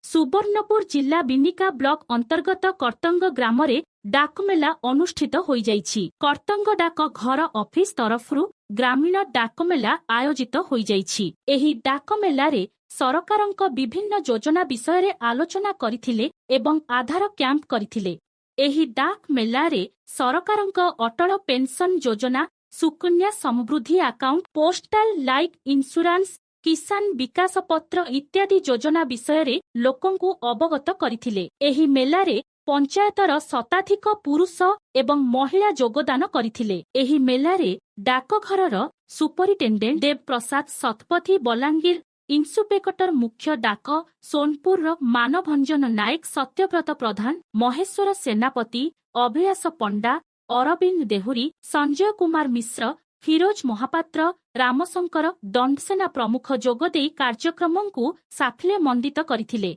सुवर्णपुर जिला बिनिका ब्लॉक अंतर्गत कर्तंग ग्राम रे डाकमेला अनुष्ठित होई जाइछि। कर्तंग डाक घर ऑफिस तरफरु ग्रामीण डाकमेला आयोजित होई जाइछि। एही डाकमेला रे सरकारक विभिन्न योजना विषय रे आलोचना करिथिले एवं आधार कैंप करिथिले। एही डाक मेला रे सरकारक अटल पेंशन योजना, Sukanya Samriddhi account, postal life insurance, किसान विकास पत्र इत्यादि योजना विषय रे लोकंकु अवगत करिथिले। एही मेला रे पंचायतर शताधिक पुरुष एवं महिला योगदान करिथिले। एही मेला रे डाकघरर सुपरिटेंडेंट देव प्रसाद शतपथी, बलांगीर इन्सुपेक्टर मुख्य डाक सोनपुर मानभंजन नायक, सत्यव्रत प्रधान, महेश्वर सेनापति, अभिलाष पंडा, अरविंद देहुरी, संजय कुमार मिश्र, फिरोज महापात्र, रामशंकर दंडसेना प्रमुख जोगदेई कार्यक्रम को साफल्य मंडित करथिले।